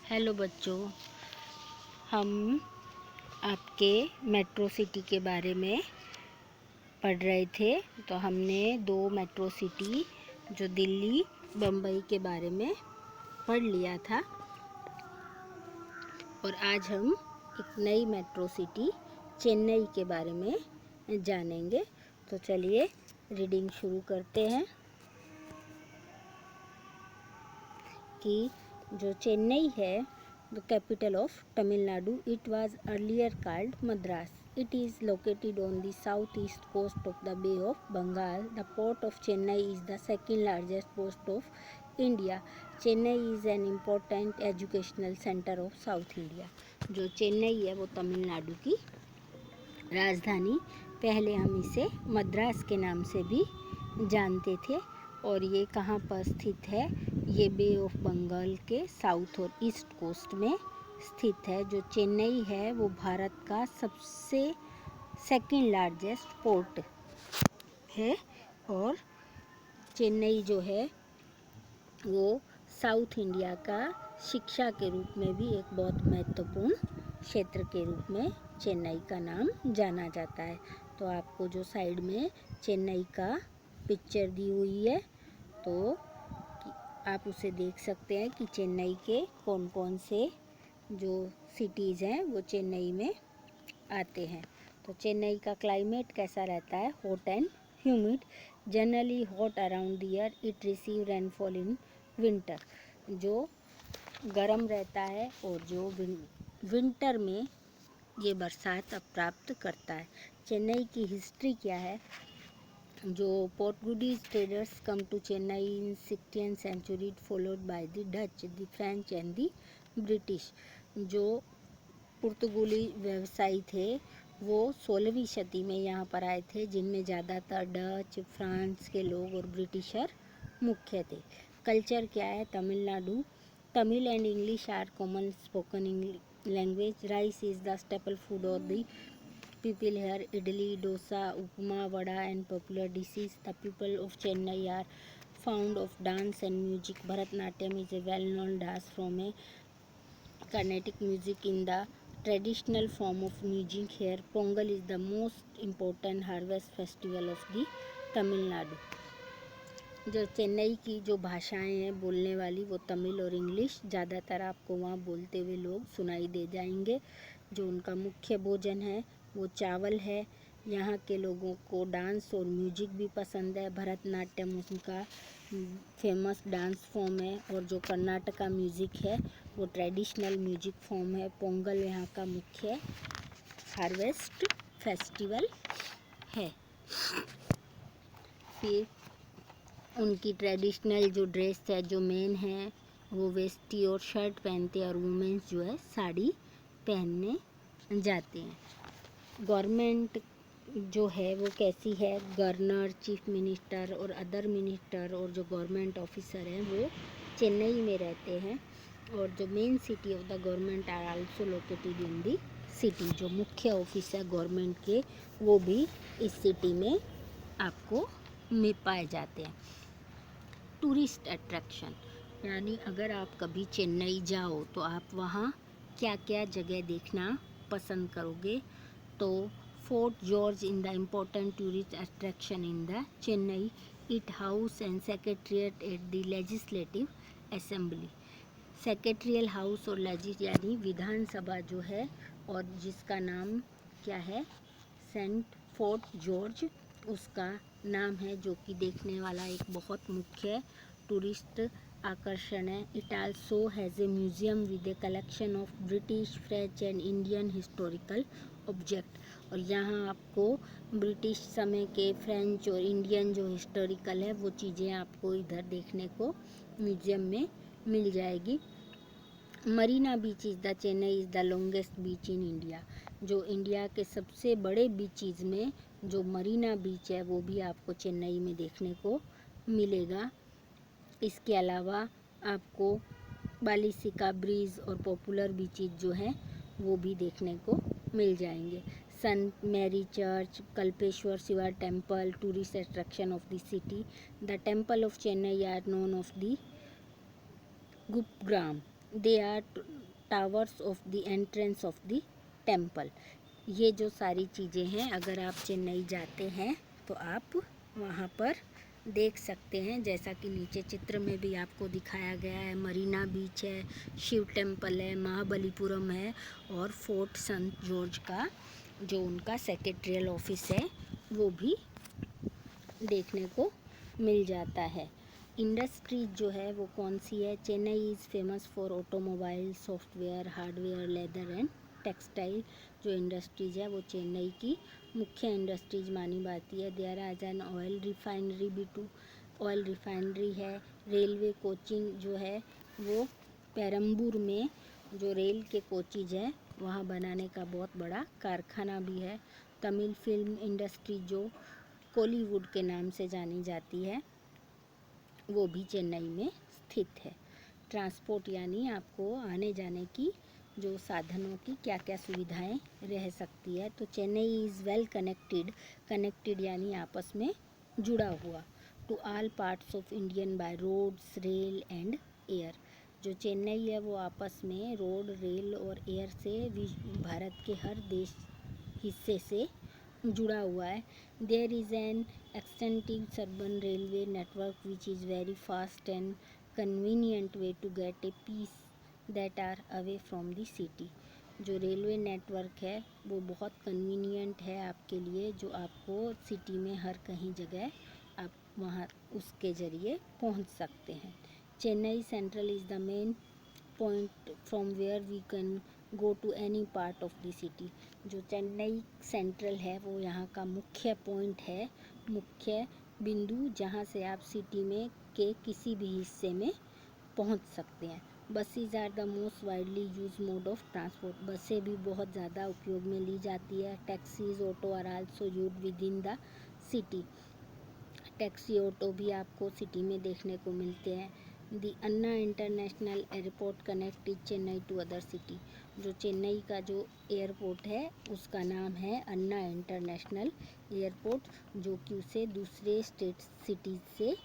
Hello बच्चों, हम आपके मेट्रो सिटी के बारे में पढ़ रहे थे। तो हमने 2 मेट्रो सिटी जो दिल्ली बम्बई के बारे में पढ़ लिया था और आज हम एक नई मेट्रो सिटी चेन्नई के बारे में जानेंगे। तो चलिए रीडिंग शुरू करते हैं कि जो चेन्नई है, the capital of Tamil Nadu, it was earlier called Madras. It is located on the southeast coast of the Bay of Bengal. The port of Chennai is the second largest port of India. Chennai is an important educational center of South India. जो चेन्नई है वो तमिलनाडु की राजधानी, पहले हम इसे मद्रास के नाम से भी जानते थे। और ये कहाँ पर स्थित है? ये बे ऑफ बंगाल के साउथ और ईस्ट कोस्ट में स्थित है। जो चेन्नई है वो भारत का सबसे सेकंड लार्जेस्ट पोर्ट है और चेन्नई जो है वो साउथ इंडिया का शिक्षा के रूप में भी एक बहुत महत्वपूर्ण क्षेत्र के रूप में चेन्नई का नाम जाना जाता है। तो आपको जो साइड में चेन्नई का पिक्चर दी हुई है तो आप उसे देख सकते हैं कि चेन्नई के कौन कौन से जो सिटीज़ हैं वो चेन्नई में आते हैं। तो चेन्नई का क्लाइमेट कैसा रहता है? Hot and humid, generally hot around the year, it receive rainfall in winter. जो गर्म रहता है और जो विंटर में ये बरसात प्राप्त करता है। चेन्नई की हिस्ट्री क्या है? जो Portuguese traders come to Chennai in 16th century, followed by the Dutch, the French and the British. जो पुर्तगाली व्यवसायी थे वो 16वीं शताब्दी में यहाँ पर आए थे, जिनमें ज़्यादातर डच, फ्रांस के लोग और ब्रिटिशर मुख्य थे। कल्चर क्या है? Tamil Nadu, Tamil and English are common spoken language. Rice is the staple food of the people here. Idli, dosa, upma, vada and popular dishes. The people of Chennai are fond of dance and music. Bharatanatyam is a well-known dance from a Carnatic music in the traditional form of music here. Pongal is the most important harvest festival of the Tamil Nadu. जो चेन्नई की जो भाषाएं हैं बोलने वाली वो तमिल और English ज़्यादातर आपको वहाँ बोलते हुए लोग सुनाई दे जाएंगे। जो उनका मुख्य भोजन है वो चावल है। यहाँ के लोगों को डांस और म्यूजिक भी पसंद है। भरतनाट्यम उनका फेमस डांस फॉर्म है और जो कर्नाटका म्यूज़िक है वो ट्रेडिशनल म्यूजिक फॉर्म है। पोंगल यहाँ का मुख्य हार्वेस्ट फेस्टिवल है। फिर उनकी ट्रेडिशनल जो ड्रेस है, जो मेन है वो वेस्टी और शर्ट पहनते हैं और वुमेन्स जो है साड़ी पहनने जाते हैं। गवर्नमेंट जो है वो कैसी है? गवर्नर, चीफ मिनिस्टर और अदर मिनिस्टर और जो गवर्नमेंट ऑफिसर हैं वो चेन्नई में रहते हैं। और जो main city of the government are also located in the city. जो मुख्य ऑफिस है गवर्नमेंट के वो भी इस सिटी में आपको पाए जाते हैं। टूरिस्ट अट्रैक्शन, यानी अगर आप कभी चेन्नई जाओ तो आप वहाँ क्या क्या जगह देखना पसंद करोगे? तो fort George in the important tourist attraction in the Chennai, it house and secretariat at the legislative assembly. Secretarial house और यानी विधानसभा जो है और जिसका नाम क्या है? सेंट फोर्ट जॉर्ज उसका नाम है, जो कि देखने वाला एक बहुत मुख्य टूरिस्ट आकर्षण है। It also has a museum with a collection of British, French and Indian historical object. और यहाँ आपको ब्रिटिश समय के, फ्रेंच और इंडियन जो हिस्टोरिकल है वो चीज़ें आपको इधर देखने को म्यूजियम में मिल जाएगी। मरीना बीच is the Chennai is the longest beach in India. जो इंडिया के सबसे बड़े बीचेस में जो मरीना बीच है वो भी आपको चेन्नई में देखने को मिलेगा। इसके अलावा आपको बालिसिका ब्रिज और पॉपुलर बीचेस जो हैं वो भी देखने को मिल जाएंगे। Saint Mary church, Kalpeshwar Shiva temple, tourist attraction of the city. The temple of Chennai are known of the गुप्तग्राम। They are towers of the entrance of the temple. ये जो सारी चीज़ें हैं, अगर आप चेन्नई जाते हैं तो आप वहाँ पर देख सकते हैं। जैसा कि नीचे चित्र में भी आपको दिखाया गया है, मरीना बीच है, शिव टेम्पल है, महाबलीपुरम है और फोर्ट सेंट जॉर्ज का जो उनका सेक्रेटरियल ऑफिस है वो भी देखने को मिल जाता है। इंडस्ट्रीज जो है वो कौन सी है? Chennai is famous for automobile, software, hardware, leather and textile. जो इंडस्ट्रीज है वो चेन्नई की मुख्य इंडस्ट्रीज मानी जाती है। There is an oil refinery भी टू, ऑयल रिफाइनरी है। रेलवे कोचिंग जो है वो पेरम्बूर में जो रेल के कोचेज हैं वहाँ बनाने का बहुत बड़ा कारखाना भी है। तमिल फिल्म इंडस्ट्री जो कोलीवुड के नाम से जानी जाती है वो भी चेन्नई में स्थित है। ट्रांसपोर्ट यानी आपको आने जाने की जो साधनों की क्या क्या सुविधाएं रह सकती है, तो Chennai is well connected. Connected यानी आपस में जुड़ा हुआ। To all parts of Indian by roads, rail and air. जो चेन्नई है वो आपस में रोड, रेल और एयर से भारत के हर देश हिस्से से जुड़ा हुआ है। There is an extensive suburban railway network which is very fast and convenient way to get a piece that are away from the city. जो रेलवे नेटवर्क है वो बहुत कन्वीनियंट है आपके लिए, जो आपको सिटी में हर कहीं जगह आप वहाँ उसके ज़रिए पहुँच सकते हैं। Chennai central is the main point from where we can go to any part of the city. जो चेन्नई सेंट्रल है वो यहाँ का मुख्य पॉइंट है, मुख्य बिंदु, जहाँ से आप सिटी में के किसी भी हिस्से में पहुँच सकते हैं। Buses are the most widely use mode of transport. बसें भी बहुत ज़्यादा उपयोग में ली जाती है। Taxis, auto are also used with in the city. Taxi, auto भी आपको सिटी में देखने को मिलते हैं। The Anna international airport connected Chennai to other city. जो चेन्नई का जो एयरपोर्ट है उसका नाम है अन्ना इंटरनेशनल एयरपोर्ट, जो कि उसे दूसरे स्टेट सिटीज से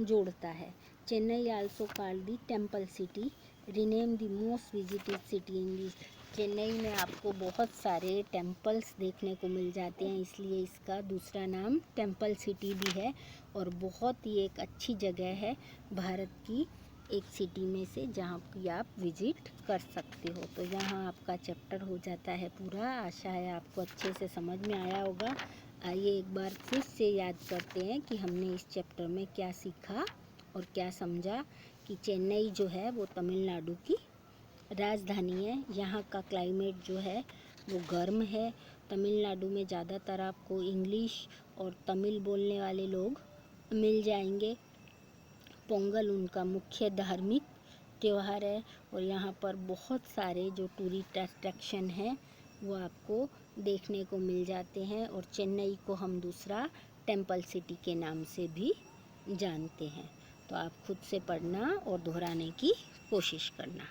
जोड़ता है। Chennai also called the temple city, rename the most visited city in the. Chennai में आपको बहुत सारे टेम्पल्स देखने को मिल जाते हैं, इसलिए इसका दूसरा नाम टेम्पल सिटी भी है और बहुत ही एक अच्छी जगह है भारत की एक सिटी में से जहाँ की आप विजिट कर सकते हो। तो यहाँ आपका चैप्टर हो जाता है पूरा। आशा है आपको अच्छे से समझ में आया होगा। आइए एक बार फिर से याद करते हैं कि हमने इस चैप्टर में क्या सीखा और क्या समझा। कि चेन्नई जो है वो तमिलनाडु की राजधानी है। यहाँ का क्लाइमेट जो है वो गर्म है। तमिलनाडु में ज़्यादातर आपको इंग्लिश और तमिल बोलने वाले लोग मिल जाएंगे। पोंगल उनका मुख्य धार्मिक त्यौहार है और यहाँ पर बहुत सारे जो टूरिस्ट अट्रैक्शन हैं वो आपको देखने को मिल जाते हैं। और चेन्नई को हम दूसरा टेम्पल सिटी के नाम से भी जानते हैं। तो आप खुद से पढ़ना और दोहराने की कोशिश करना।